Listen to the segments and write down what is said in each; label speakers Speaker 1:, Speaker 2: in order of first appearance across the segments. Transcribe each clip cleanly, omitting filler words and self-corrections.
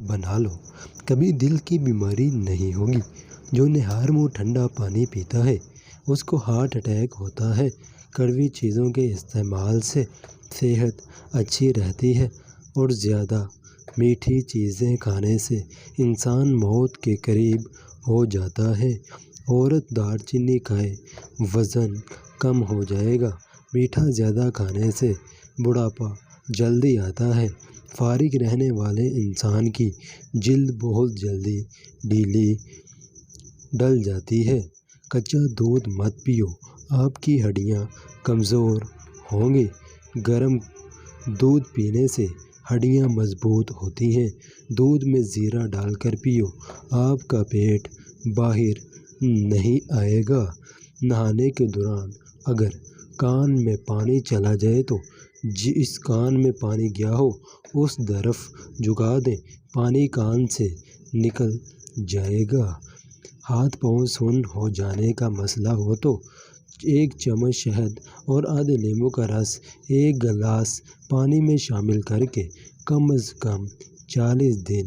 Speaker 1: بنا لو، کبھی دل کی بیماری نہیں ہوگی۔ جو نہار منہ ٹھنڈا پانی پیتا ہے اس کو ہارٹ اٹیک ہوتا ہے۔ کڑوی چیزوں کے استعمال سے صحت اچھی رہتی ہے اور زیادہ میٹھی چیزیں کھانے سے انسان موت کے قریب ہو جاتا ہے۔ عورت دار چینی کھائے، وزن کم ہو جائے گا۔ میٹھا زیادہ کھانے سے بڑھاپا جلدی آتا ہے۔ فارغ رہنے والے انسان کی جلد بہت جلدی ڈھیلی ڈل جاتی ہے۔ کچا دودھ مت پیو، آپ کی ہڈیاں کمزور ہوں گی۔ گرم دودھ پینے سے ہڈیاں مضبوط ہوتی ہیں۔ دودھ میں زیرہ ڈال کر پیو، آپ کا پیٹ باہر نہیں آئے گا۔ نہانے کے دوران اگر کان میں پانی چلا جائے تو جس کان میں پانی گیا ہو اس طرف جھکا دیں، پانی کان سے نکل جائے گا۔ ہاتھ پاؤں سن ہو جانے کا مسئلہ ہو تو 1 چمچ شہد اور آدھے لیموں کا رس 1 گلاس پانی میں شامل کر کے کم از کم 40 دن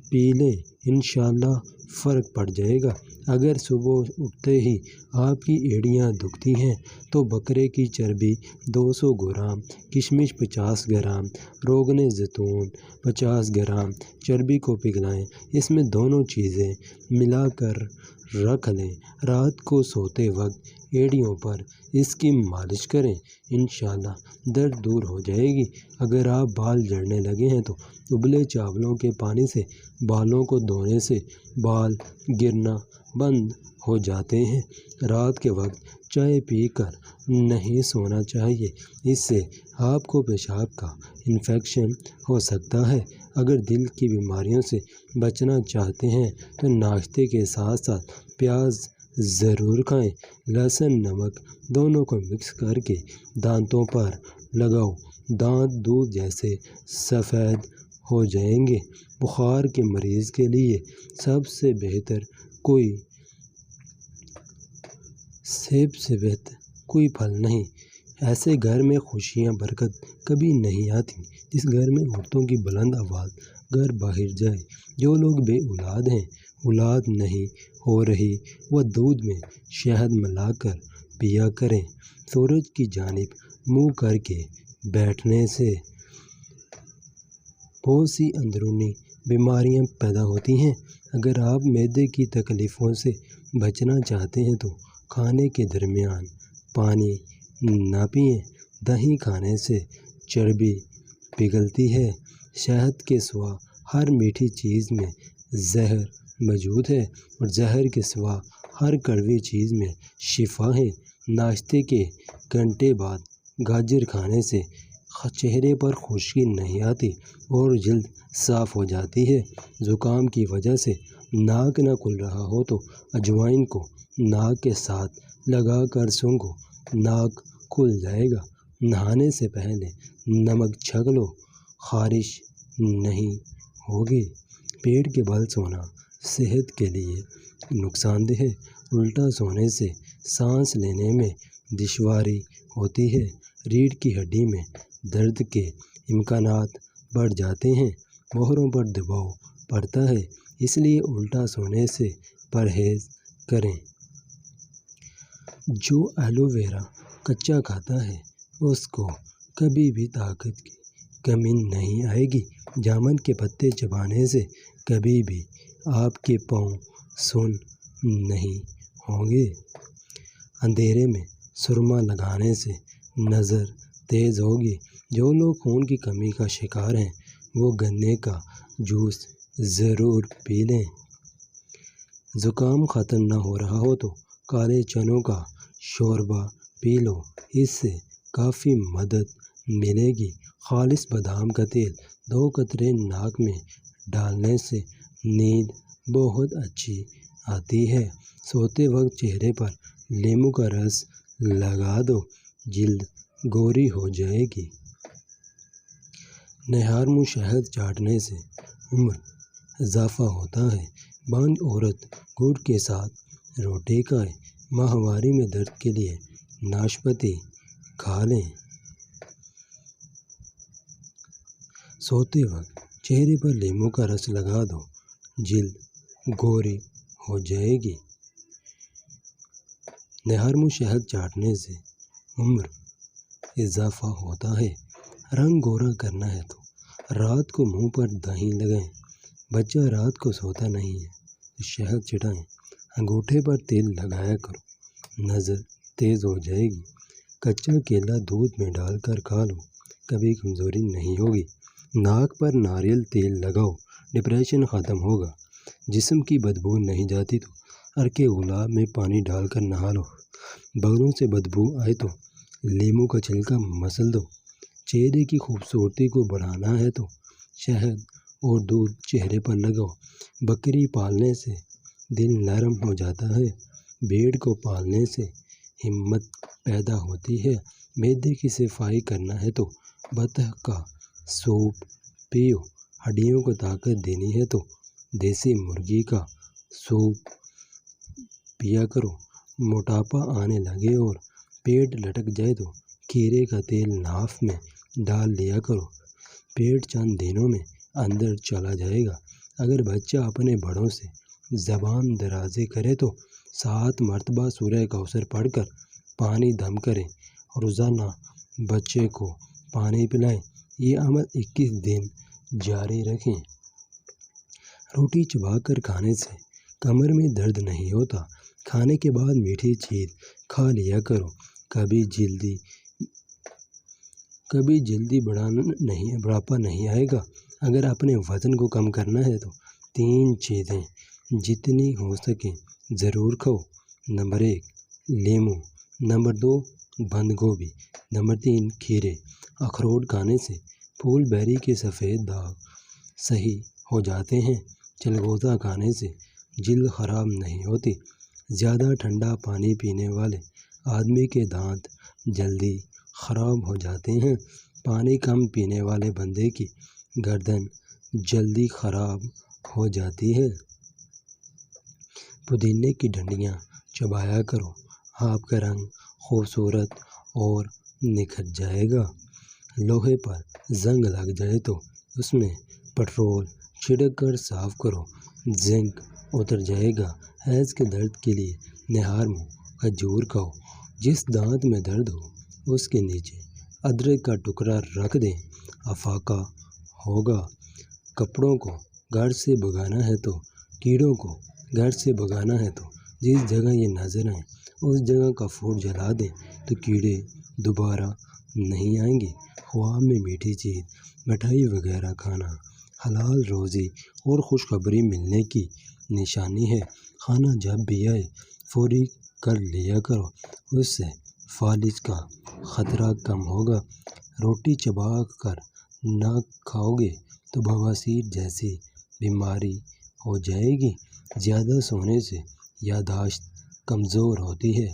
Speaker 1: پی لیں، انشاءاللہ فرق پڑ جائے گا۔ اگر صبح اٹھتے ہی آپ کی ایڑیاں دکھتی ہیں تو بکرے کی چربی 200 گرام، کشمش 50 گرام، روغن زیتون 50 گرام چربی کو پگھلائیں، اس میں دونوں چیزیں ملا کر رکھ لیں۔ رات کو سوتے وقت ایڑیوں پر اس کی مالش کریں، انشاءاللہ درد دور ہو جائے گی۔ اگر آپ بال جھڑنے لگے ہیں تو ابلے چاولوں کے پانی سے بالوں کو دھونے سے بال گرنا بند ہو جاتے ہیں۔ رات کے وقت چائے پی کر نہیں سونا چاہیے، اس سے آپ کو پیشاب کا انفیکشن ہو سکتا ہے۔ اگر دل کی بیماریوں سے بچنا چاہتے ہیں تو ناشتے کے ساتھ ساتھ پیاز ضرور کھائیں۔ لہسن نمک دونوں کو مکس کر کے دانتوں پر لگاؤ، دانت دودھ جیسے سفید ہو جائیں گے۔ بخار کے مریض کے لیے سب سے بہتر کوئی پھل نہیں۔ ایسے گھر میں خوشیاں برکت کبھی نہیں آتی جس گھر میں عورتوں کی بلند آواز گھر باہر جائے۔ جو لوگ بے اولاد ہیں، اولاد نہیں ہو رہی، وہ دودھ میں شہد ملا کر پیا کریں۔ سورج کی جانب منہ کر کے بیٹھنے سے بہت سی اندرونی بیماریاں پیدا ہوتی ہیں۔ اگر آپ معدے کی تکلیفوں سے بچنا چاہتے ہیں تو کھانے کے درمیان پانی نہ پئیں۔ دہی کھانے سے چربی پگھلتی ہے۔ شہد کے سوا ہر میٹھی چیز میں زہر موجود ہے اور زہر کے سوا ہر کڑوی چیز میں شفا ہے۔ ناشتے کے گھنٹے بعد گاجر کھانے سے چہرے پر خشکی نہیں آتی اور جلد صاف ہو جاتی ہے۔ زکام کی وجہ سے ناک نہ کھل رہا ہو تو اجوائن کو ناک کے ساتھ لگا کر سونگھو، ناک کھل جائے گا۔ نہانے سے پہلے نمک چھک لو، خارش نہیں ہوگی۔ پیٹ کے بل سونا صحت کے لیے نقصان دہ ہے۔ الٹا سونے سے سانس لینے میں دشواری ہوتی ہے، ریڑھ کی ہڈی میں درد کے امکانات بڑھ جاتے ہیں، موہروں پر دباؤ پڑتا ہے، اس لیے الٹا سونے سے پرہیز کریں۔ جو ایلو ویرا کچا کھاتا ہے اس کو کبھی بھی طاقت کی کمی نہیں آئے گی۔ جامن کے پتے چبانے سے کبھی بھی آپ کے پاؤں سن نہیں ہوں گے۔ اندھیرے میں سرما لگانے سے نظر تیز ہوگی۔ جو لوگ خون کی کمی کا شکار ہیں وہ گنے کا جوس ضرور پی لیں۔ زکام ختم نہ ہو رہا ہو تو کالے چنوں کا شوربہ پی لو، اس سے کافی مدد ملے گی۔ خالص بادام کا تیل 2 قطرے ناک میں ڈالنے سے نیند بہت اچھی آتی ہے۔ سوتے وقت چہرے پر لیموں کا رس لگا دو، جلد گوری ہو جائے گی۔ نہار منہ شہد چاٹنے سے عمر اضافہ ہوتا ہے۔ بانجھ عورت گڑ کے ساتھ روٹی کھائے۔ ماہواری میں درد کے لیے ناشپاتی کھا لیں۔ سوتے وقت چہرے پر لیموں کا رس لگا دو، جلد گوری ہو جائے گی۔ نہارمو شہد چاٹنے سے عمر اضافہ ہوتا ہے۔ رنگ گورا کرنا ہے تو رات کو منہ پر دہی لگائیں۔ بچہ رات کو سوتا نہیں ہے تو شہد چٹائیں۔ انگوٹھے پر تیل لگایا کرو، نظر تیز ہو جائے گی۔ کچا کیلا دودھ میں ڈال کر کھا لو، کبھی کمزوری نہیں ہوگی۔ ناک پر ناریل تیل لگاؤ، ڈپریشن ختم ہوگا۔ جسم کی بدبو نہیں جاتی تو عرق گلاب میں پانی ڈال کر نہا لو۔ بغلوں سے بدبو آئے تو لیموں کا چھلکا مسل دو۔ چہرے کی خوبصورتی کو بڑھانا ہے تو شہد اور دودھ چہرے پر لگاؤ۔ بکری پالنے سے دل نرم ہو جاتا ہے۔ بھیڑ کو پالنے سے ہمت پیدا ہوتی ہے۔ معدے کی صفائی کرنا ہے تو بطخ کا سوپ پیو۔ ہڈیوں کو طاقت دینی ہے تو دیسی مرغی کا سوپ پیا کرو۔ موٹاپا آنے لگے اور پیٹ لٹک جائے تو کھیرے کا تیل ناف میں ڈال لیا کرو، پیٹ چند دنوں میں اندر چلا جائے گا۔ اگر بچہ اپنے بڑوں سے زبان درازی کرے تو 7 مرتبہ سورہ کوثر پڑھ کر پانی دم کریں۔ روزانہ بچے کو پانی پلائیں۔ یہ عمل 21 دن جاری رکھیں۔ روٹی چبا کر کھانے سے کمر میں درد نہیں ہوتا۔ کھانے کے بعد میٹھی چیز کھا لیا کرو، کبھی جلدی بڑھاپا نہیں آئے گا۔ اگر اپنے وزن کو کم کرنا ہے تو 3 چیزیں جتنی ہو سکیں ضرور کھاؤ۔ نمبر 1 لیموں، نمبر 2 بند گوبھی، نمبر 3 کھیرے۔ اخروٹ کھانے سے پھول بیری کے سفید داغ صحیح ہو جاتے ہیں۔ چلگوزہ کھانے سے جلد خراب نہیں ہوتی۔ زیادہ ٹھنڈا پانی پینے والے آدمی کے دانت جلدی خراب ہو جاتے ہیں۔ پانی کم پینے والے بندے کی گردن جلدی خراب ہو جاتی ہے۔ پودینے کی ڈنڈیاں چبایا کرو، آپ کا رنگ خوبصورت اور نکھر جائے گا۔ لوہے پر زنگ لگ جائے تو اس میں پٹرول چھڑک کر صاف کرو، زنک اتر جائے گا۔ حیض کے درد کے لیے نہارمو کھجور کھاؤ۔ جس دانت میں درد ہو اس کے نیچے ادرک کا ٹکڑا رکھ دیں، افاقہ ہوگا۔ کپڑوں کو گھر سے بھگانا ہے تو کیڑوں کو گھر سے بھگانا ہے تو جس جگہ یہ نظر آئیں اس جگہ کا فوٹ جلا دیں تو کیڑے دوبارہ نہیں آئیں گے۔ خواب میں میٹھی چیز، مٹھائی وغیرہ کھانا حلال روزی اور خوشخبری ملنے کی نشانی ہے۔ کھانا جب بھی آئے فوری کر لیا کرو، اس سے فالج کا خطرہ کم ہوگا۔ روٹی چبا کر نہ کھاؤ گے تو بواسیر جیسی بیماری ہو جائے گی۔ زیادہ سونے سے یادداشت کمزور ہوتی ہے۔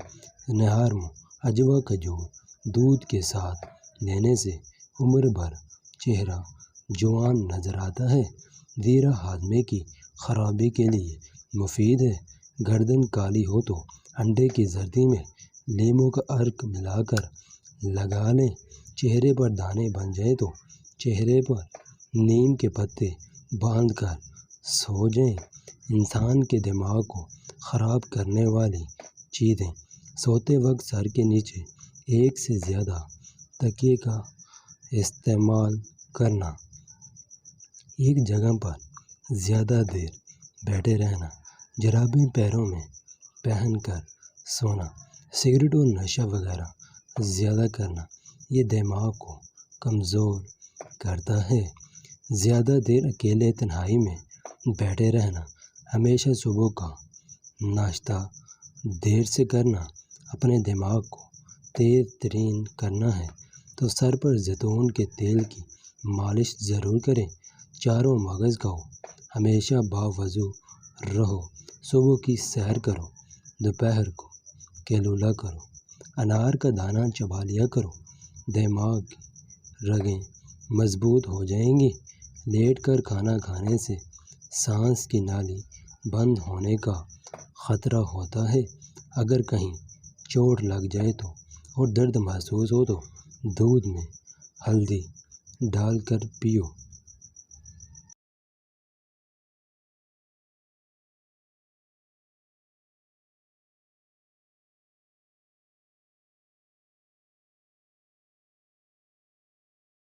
Speaker 1: نہارمو اجوا کھجور دودھ کے ساتھ لینے سے عمر بھر چہرہ جوان نظر آتا ہے۔ زیرہ ہاضمے کی خرابی کے لیے مفید ہے۔ گردن کالی ہو تو انڈے کی زردی میں لیموں کا عرق ملا کر لگا لیں۔ چہرے پر دانے بن جائے تو چہرے پر نیم کے پتے باندھ کر سو جائیں۔ انسان کے دماغ کو خراب کرنے والی چیزیں: سوتے وقت سر کے نیچے ایک سے زیادہ تکیے کا استعمال کرنا، ایک جگہ پر زیادہ دیر بیٹھے رہنا، جرابیں پیروں میں پہن کر سونا، سگریٹ اور نشہ وغیرہ زیادہ کرنا، یہ دماغ کو کمزور کرتا ہے۔ زیادہ دیر اکیلے تنہائی میں بیٹھے رہنا، ہمیشہ صبح کا ناشتہ دیر سے کرنا۔ اپنے دماغ کو تیز ترین کرنا ہے تو سر پر زیتون کے تیل کی مالش ضرور کریں۔ چاروں مغز کھاؤ، ہمیشہ باوضو رہو، صبح کی سیر کرو، دوپہر کو کیلولا کرو، انار کا دانہ چبا لیا کرو، دماغ کی رگیں مضبوط ہو جائیں گی۔ لیٹ کر کھانا کھانے سے سانس کی نالی بند ہونے کا خطرہ ہوتا ہے۔ اگر کہیں چوٹ لگ جائے تو اور درد محسوس ہو تو دودھ میں ہلدی ڈال کر پیو۔